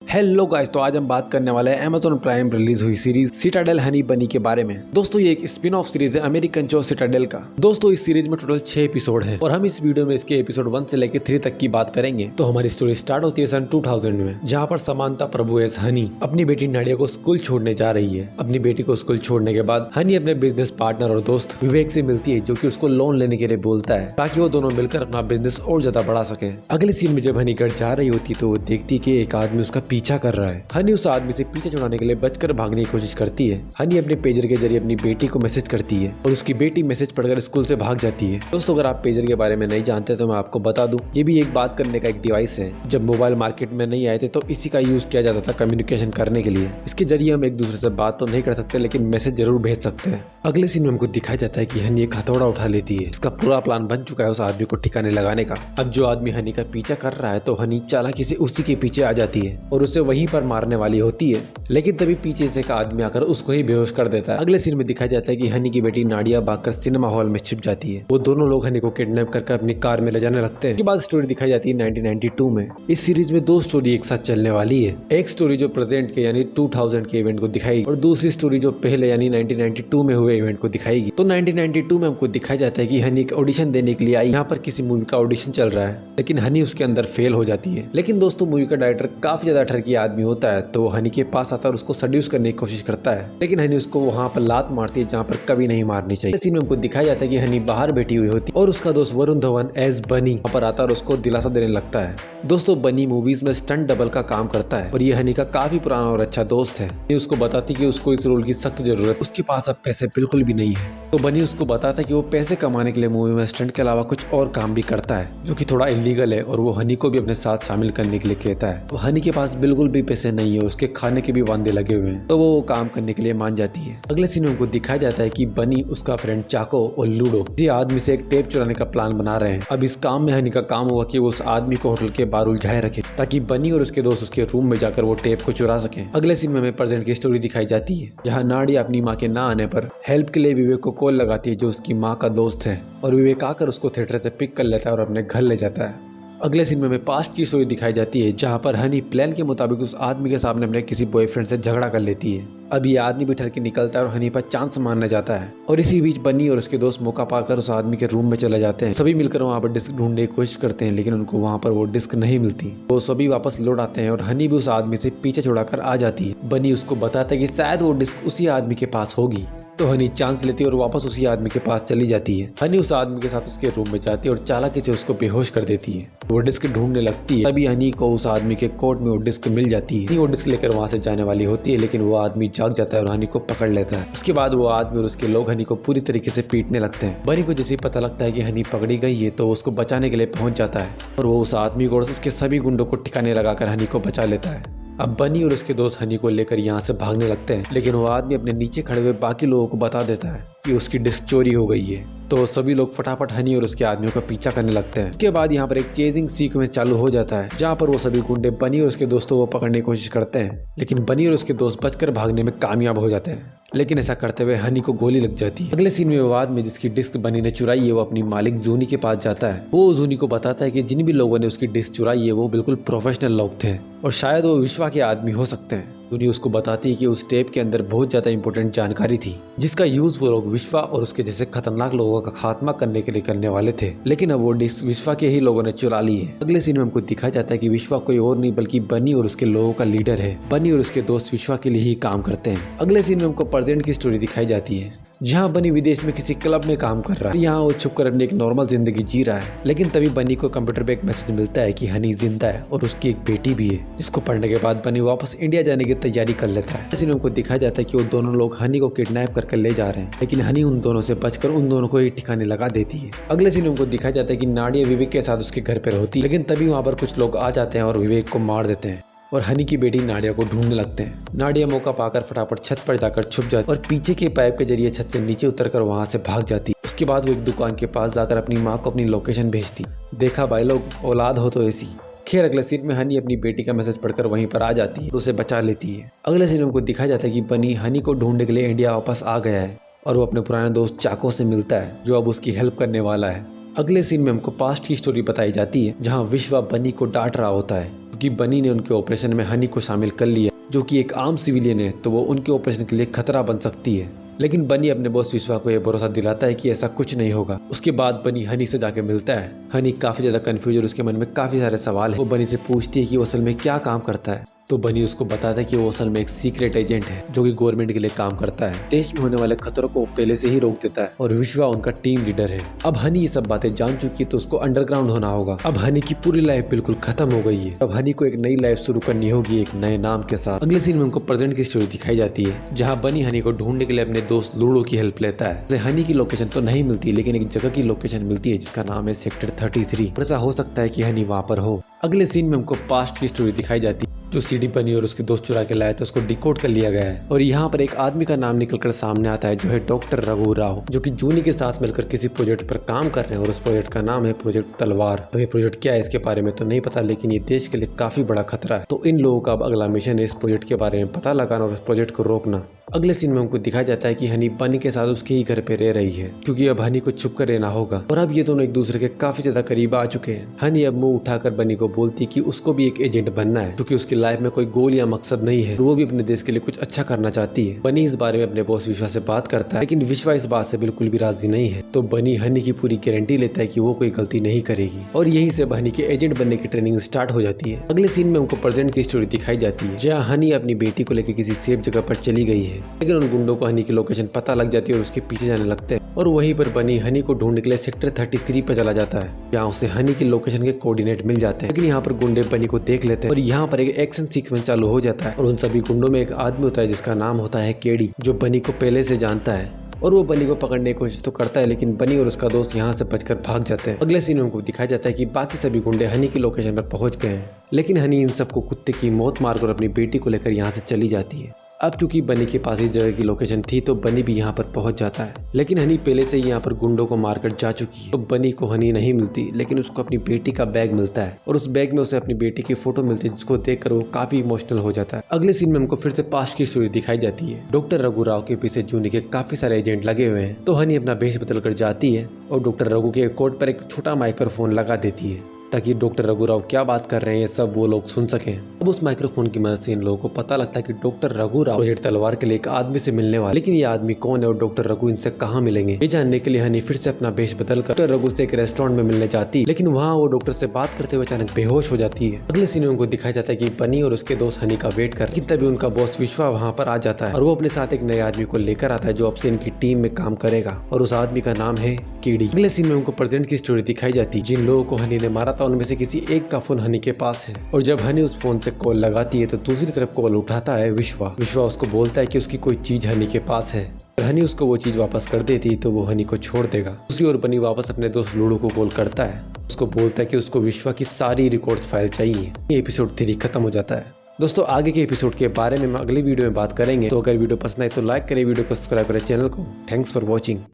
Hello guys, तो आज हम बात करने वाले हैं अमेज़न प्राइम रिलीज हुई सीरीज सिटाडेल हनी बनी के बारे में। दोस्तों ये एक स्पिन ऑफ सीरीज है अमेरिकन शो सिटाडेल का। दोस्तों इस सीरीज में टोटल 6 एपिसोड हैं और हम इस वीडियो में इसके एपिसोड 1 से लेकर 3 तक की बात करेंगे। तो हमारी स्टोरी स्टार्ट होती है सन 2000 में, जहाँ पर समांता प्रभु एस हनी अपनी बेटी नाडिया को स्कूल छोड़ने जा रही है। अपनी बेटी को स्कूल छोड़ने के बाद हनी अपने बिजनेस पार्टनर और दोस्त विवेक से मिलती है, जो की उसको लोन लेने के लिए बोलता है ताकि वो दोनों मिलकर अपना बिजनेस और ज्यादा बढ़ा सके। अगले सीन में जब हनी घर जा रही होती तो वो देखती है कि एक आदमी उसका पीछा कर रहा है। हनी उस आदमी से पीछे छुड़ाने के लिए बचकर भागने की कोशिश करती है। हनी अपने पेजर के जरिए अपनी बेटी को मैसेज करती है और उसकी बेटी मैसेज पढ़कर स्कूल से भाग जाती है। दोस्तों अगर आप पेजर के बारे में नहीं जानते तो मैं आपको बता दूं, ये भी एक बात करने का एक डिवाइस है। जब मोबाइल मार्केट में नहीं आए थे तो इसी का यूज किया जाता था कम्युनिकेशन करने के लिए। इसके जरिए हम एक दूसरे से बात तो नहीं कर सकते लेकिन मैसेज जरूर भेज सकते हैं। अगले सीन में हमको दिखाया जाता है कि हनी एक हथौड़ा उठा लेती है। इसका पूरा प्लान बन चुका है उस आदमी को ठिकाने लगाने का। अब जो आदमी हनी का पीछा कर रहा है तो हनी चालाकी से उसी के पीछे आ जाती है और उसे वहीं पर मारने वाली होती है, लेकिन तभी पीछे से एक आदमी आकर उसको ही बेहोश कर देता है। अगले सीन में दिखाया जाता है कि हनी की बेटी नाडिया भागकर सिनेमा हॉल में छिप जाती है। वो दोनों लोग हनी को किडनैप करके अपनी कार में ले जाने लगते हैं। उसके बाद स्टोरी दिखाई जाती है 1992 में। इस सीरीज में 2 स्टोरी एक साथ चलने वाली है। एक स्टोरी जो प्रेजेंट के यानी 2000 के इवेंट को दिखाएगी और दूसरी स्टोरी जो पहले यानी 1992 में हुए इवेंट को दिखाएगी। तो 1992 में हमको दिखाया जाता है कि हनी एक ऑडिशन देने के लिए आई। यहाँ पर किसी मूवी का ऑडिशन चल रहा है लेकिन हनी उसके अंदर फेल हो जाती है। लेकिन दोस्तों मूवी का डायरेक्टर काफी ज्यादा ठरकी आदमी होता है, तो वो हनी के पास आता है और उसको सड्यूस करने की कोशिश करता है, लेकिन हनी उसको वहाँ पर लात मारती है जहाँ पर कभी नहीं मारनी चाहिए। सीन में हमको दिखाया जाता है कि हनी बाहर बैठी हुई होती है और उसका दोस्त वरुण धवन एज बनी वहाँ पर आता है और उसको दिलासा देने लगता है। दोस्तों बनी मूवीज में स्टंट डबल का काम करता है और ये हनी का काफी पुराना और अच्छा दोस्त है। ये उसको बताती कि उसको इस रोल की सख्त जरूरत, उसके पास अब पैसे बिल्कुल भी नहीं है। तो बनी उसको बताता है कि वो पैसे कमाने के लिए मूवी में स्टंट के अलावा कुछ और काम भी करता है जो कि थोड़ा इलीगल है, और वो हनी को भी अपने साथ शामिल करने के लिए कहता है। तो हनी के पास बिल्कुल भी पैसे नहीं है, उसके खाने के भी वांदे लगे हुए हैं, तो वो काम करने के लिए मान जाती है। अगले सीन में उनको दिखाया जाता है कि बनी, उसका फ्रेंड चाको और लूडो किसी आदमी से एक टेप चुराने का प्लान बना रहे हैं। अब इस काम में हनी का काम हुआ कि वो उस आदमी को होटल के बाहर उलझाए रखे ताकि बनी और उसके दोस्त उसके रूम में जाकर वो टेप को चुरा सके। अगले सीन में हमें प्रेजेंट की स्टोरी दिखाई जाती है, जहाँ नाडिया अपनी माँ के ना आने पर हेल्प के लिए विवेक को कॉल लगाती है जो उसकी माँ का दोस्त है, और विवेक आकर उसको थिएटर से पिक कर लेता है और अपने घर ले जाता है। अगले सीन में हमें पास्ट की स्टोरी दिखाई जाती है, जहाँ पर हनी प्लान के मुताबिक उस आदमी के सामने अपने किसी बॉयफ्रेंड से झगड़ा कर लेती है। अब ये आदमी भी ठर के निकलता है और हनी पर चांस मारने जाता है, और इसी बीच बनी और उसके दोस्त मौका पाकर उस आदमी के रूम में चले जाते हैं। सभी मिलकर वहाँ पर डिस्क ढूंढने की कोशिश करते हैं लेकिन उनको वहाँ पर वो डिस्क नहीं मिलती। वो सभी वापस लौट आते हैं और हनी भी उस आदमी से पीछे छुड़ाकर आ जाती है। बनी उसको बताता है कि शायद वो डिस्क उसी आदमी के पास होगी, तो हनी चांस लेती है और वापस उसी आदमी के पास चली जाती है। हनी उस आदमी के साथ उसके रूम में जाती है और चालाकी से उसको बेहोश कर देती है। वो डिस्क ढूंढने लगती है, तभी हनी को उस आदमी के कोट में वो डिस्क मिल जाती है। वो डिस्क लेकर वहाँ से जाने वाली होती है लेकिन वो आदमी जाग जाता है और हनी को पकड़ लेता है। उसके बाद वो आदमी और उसके लोग हनी को पूरी तरीके से पीटने लगते हैं। बनी को जैसे ही पता लगता है कि हनी पकड़ी गई है तो उसको बचाने के लिए पहुंच जाता है और वो उस आदमी को और उसके सभी गुंडों को ठिकाने लगाकर हनी को बचा लेता है। अब बनी और उसके दोस्त हनी को लेकर यहाँ से भागने लगते हैं, लेकिन वो आदमी अपने नीचे खड़े हुए बाकी लोगों को बता देता है कि उसकी डिस्क चोरी हो गई है। तो सभी लोग फटाफट हनी और उसके आदमियों का पीछा करने लगते हैं। उसके बाद यहाँ पर एक चेजिंग सीक्वेंस चालू हो जाता है, जहाँ पर वो सभी गुंडे बनी और उसके दोस्तों को पकड़ने की कोशिश करते हैं, लेकिन बनी और उसके दोस्त बचकर भागने में कामयाब हो जाते हैं। लेकिन ऐसा करते हुए हनी को गोली लग जाती है। अगले सीन में वो आदमी जिसकी डिस्क बनी ने चुराई है वो अपनी मालिक जूनी के पास जाता है। वो जूनी को बताता है कि जिन भी लोगों ने उसकी डिस्क चुराई है वो बिल्कुल प्रोफेशनल लोग थे और शायद वो विश्वा के आदमी हो सकते हैं। जूनी उसको बताती है कि उस टेप के अंदर बहुत ज्यादा इंपॉर्टेंट जानकारी थी जिसका यूज वो लोग विश्वा और उसके जैसे खतरनाक लोगों का खात्मा करने के लिए करने वाले थे, लेकिन अब वो डिस्क विश्वा के ही लोगों ने चुरा ली है। अगले सीन में हमको दिखाया जाता है कि विश्वा कोई और नहीं बल्कि बनी और उसके लोगों का लीडर है। बनी और उसके दोस्त विश्वा के लिए ही काम करते हैं। अगले सीन में हमको प्रेजेंट की स्टोरी दिखाई जाती है, जहाँ बनी विदेश में किसी क्लब में काम कर रहा है। यहाँ वो छुपकर अपनी एक नॉर्मल जिंदगी जी रहा है, लेकिन तभी बनी को कंप्यूटर पे एक मैसेज मिलता है कि हनी जिंदा है और उसकी एक बेटी भी है, जिसको पढ़ने के बाद बनी वापस इंडिया जाने की तैयारी कर लेता है। इसी में उनको दिखाया जाता है कि वो दोनों लोग हनी को किडनैप करके ले जा रहे हैं, लेकिन हनी उन दोनों से बचकर उन दोनों को ही ठिकाने लगा देती है। अगले सीन में उनको दिखाया जाता है कि नाडिया विवेक के साथ उसके घर पे होती है, लेकिन तभी वहाँ पर कुछ लोग आ जाते हैं और विवेक को मार देते हैं और हनी की बेटी नाडिया को ढूंढने लगते हैं। नाडिया मौका पाकर फटाफट छत पर जाकर छुप जाती और पीछे के पाइप के जरिए छत से नीचे उतरकर वहां से भाग जाती। उसके बाद वो एक दुकान के पास जाकर अपनी माँ को अपनी लोकेशन भेजती। देखा भाई लोग, औलाद हो तो ऐसी। खैर अगले सीन में हनी अपनी बेटी का मैसेज पढ़कर वहीं पर आ जाती है और उसे बचा लेती है। अगले सीन में उनको दिखाया जाता है कि बनी हनी को ढूंढने के लिए इंडिया वापस आ गया है और वो अपने पुराने दोस्त चाको से मिलता है जो अब उसकी हेल्प करने वाला है। अगले सीन में हमको पास्ट की स्टोरी बताई जाती है, जहाँ विश्वा बनी को डांट रहा होता है क्योंकि बनी ने उनके ऑपरेशन में हनी को शामिल कर लिया, जो कि एक आम सिविलियन है, तो वो उनके ऑपरेशन के लिए खतरा बन सकती है। लेकिन बनी अपने बॉस विश्वा को यह भरोसा दिलाता है कि ऐसा कुछ नहीं होगा। उसके बाद बनी हनी से जाके मिलता है। हनी काफी ज्यादा कंफ्यूज और उसके मन में काफी सारे सवाल है। वो बनी से पूछती है कि वो असल में क्या काम करता है, तो बनी उसको बताता है कि वो असल में एक सीक्रेट एजेंट है जो कि गवर्नमेंट के लिए काम करता है। देश में होने वाले खतरों को पहले से ही रोक देता है और विश्वा उनका टीम लीडर है। अब हनी ये सब बातें जान चुकी है तो उसको अंडरग्राउंड होना होगा। अब हनी की पूरी लाइफ बिल्कुल खत्म हो गई है। अब हनी को एक नई लाइफ शुरू करनी होगी एक नए नाम के साथ। अगले सीन में उनको प्रेजेंट की स्टोरी दिखाई जाती है, जहाँ बनी हनी को ढूंढने के लिए अपने दोस्त लूडो की हेल्प लेता है। हनी की लोकेशन तो नहीं मिलती, लेकिन एक जगह की लोकेशन मिलती है जिसका नाम है सेक्टर 33। ऐसा हो सकता है कि हनी वहाँ पर हो। अगले सीन में हमको पास्ट की स्टोरी दिखाई जाती है, जो सीडी बनी और उसके दोस्त चुरा के लाए थे उसको डिकोड कर लिया गया है। और यहाँ पर एक आदमी का नाम निकलकर सामने आता है, जो है डॉक्टर रघु राव, जो कि जूनी के साथ मिलकर किसी प्रोजेक्ट पर काम कर रहे हैं और उस प्रोजेक्ट का नाम है प्रोजेक्ट तलवार। अब ये प्रोजेक्ट क्या है इसके बारे में तो नहीं पता, लेकिन ये देश के लिए काफी बड़ा खतरा है। तो इन लोगों का अब अगला मिशन है इस प्रोजेक्ट के बारे में पता लगाना और इस प्रोजेक्ट को रोकना। अगले सीन में हमको दिखाया जाता है कि हनी बनी के साथ उसके ही घर पे रह रही है, क्योंकि अब हनी को छुप कर रहना होगा। और अब ये दोनों एक दूसरे के काफी ज्यादा करीब आ चुके हैं। हनी अब मुंह उठाकर बनी को बोलती है कि उसको भी एक एजेंट बनना है, क्योंकि उसकी लाइफ में कोई गोल या मकसद नहीं है। वो भी अपने देश के लिए कुछ अच्छा करना चाहती है। बनी इस बारे में अपने बॉस विश्वा से बात करता है, लेकिन विश्वा इस बात से बिल्कुल भी राजी नहीं है। तो बनी हनी की पूरी गारंटी लेता है कि वो कोई गलती नहीं करेगी, और यहीं से हनी के एजेंट बनने की ट्रेनिंग स्टार्ट हो जाती है। अगले सीन में उनको प्रेजेंट की स्टोरी दिखाई जाती है, जहाँ हनी अपनी बेटी को लेकर किसी सेफ जगह पर चली गई है, लेकिन उन गुंडों को हनी की लोकेशन पता लग जाती है और उसके पीछे जाने लगते हैं। और वहीं पर बनी हनी को ढूंढने के लिए सेक्टर 33 पर चला जाता है, जहाँ उसे हनी की लोकेशन के कोऑर्डिनेट मिल जाते हैं। लेकिन यहाँ पर गुंडे बनी को देख लेते हैं और यहाँ पर एक एक्शन सीक्वेंस चालू हो जाता है। और उन सभी गुंडों में एक आदमी होता है जिसका नाम होता है केडी, जो बनी को पहले से जानता है। और वो बनी को पकड़ने की कोशिश तो करता है, लेकिन बनी और उसका दोस्त यहाँ से बचकर भाग जाते हैं। अगले सीन में उनको दिखाया जाता है कि बाकी सभी गुंडे हनी की लोकेशन पर पहुंच गए हैं, लेकिन हनी इन सबको कुत्ते की मौत मारकर अपनी बेटी को लेकर यहाँ से चली जाती है। अब क्योंकि बनी के पास इस जगह की लोकेशन थी तो बनी भी यहाँ पर पहुंच जाता है, लेकिन हनी पहले से ही यहाँ पर गुंडों को मारकर जा चुकी है। तो बनी को हनी नहीं मिलती, लेकिन उसको अपनी बेटी का बैग मिलता है और उस बैग में उसे अपनी बेटी की फोटो मिलती है, जिसको देखकर वो काफी इमोशनल हो जाता है। अगले सीन में हमको फिर से पास्ट की स्टोरी दिखाई जाती है। डॉक्टर रघु राव के पीछे जूनी के काफी सारे एजेंट लगे हुए हैं, तो हनी अपना भेष बदल कर जाती है और डॉक्टर रघु के कोट पर एक छोटा माइक्रोफोन लगा देती है, ताकि डॉक्टर रघु राव क्या बात कर रहे हैं सब वो लोग सुन सकें। अब उस माइक्रोफोन की मदद से इन लोगों को पता लगता है कि डॉक्टर रघु राव प्रोजेक्ट तलवार के लिए एक आदमी से मिलने वाला, लेकिन ये आदमी कौन है और डॉक्टर रघु इनसे कहाँ मिलेंगे, ये जानने के लिए हनी फिर से अपना भेष बदल कर डॉक्टर रघु से एक रेस्टोरेंट में मिलने जाती है, लेकिन वहाँ वो डॉक्टर से बात करते हुए अचानक बेहोश हो जाती है। अगले सीन में उनको दिखाया जाता है कि बनी और उसके दोस्त हनी का वेट कर, तभी उनका बॉस विश्वा वहाँ पर आ जाता है और वो अपने साथ एक नए आदमी को लेकर आता है, जो अब से इनकी टीम में काम करेगा, और उस आदमी का नाम है कीड़ी। अगले सीन में उनको प्रेजेंट की स्टोरी दिखाई जाती है। जिन लोगों को हनी ने मारा था उनमें से किसी एक का फोन हनी के पास है, और जब हनी उस फोन से कॉल लगाती है तो दूसरी तरफ कॉल उठाता है विश्वा। विश्वा उसको बोलता है कि उसकी कोई चीज हनी के पास है, अगर हनी उसको वो चीज वापस कर देती तो वो हनी को छोड़ देगा। दूसरी ओर बनी वापस अपने दोस्त लूडो को कॉल करता है, उसको बोलता है कि उसको विश्वा की सारी रिकॉर्ड्स फाइल चाहिए। ये एपिसोड 3 खत्म हो जाता है। दोस्तों आगे के एपिसोड के बारे में हम अगली वीडियो में बात करेंगे, तो अगर वीडियो पसंद आए तो लाइक करें, वीडियो को सब्सक्राइब करें चैनल को। Thanks for watching.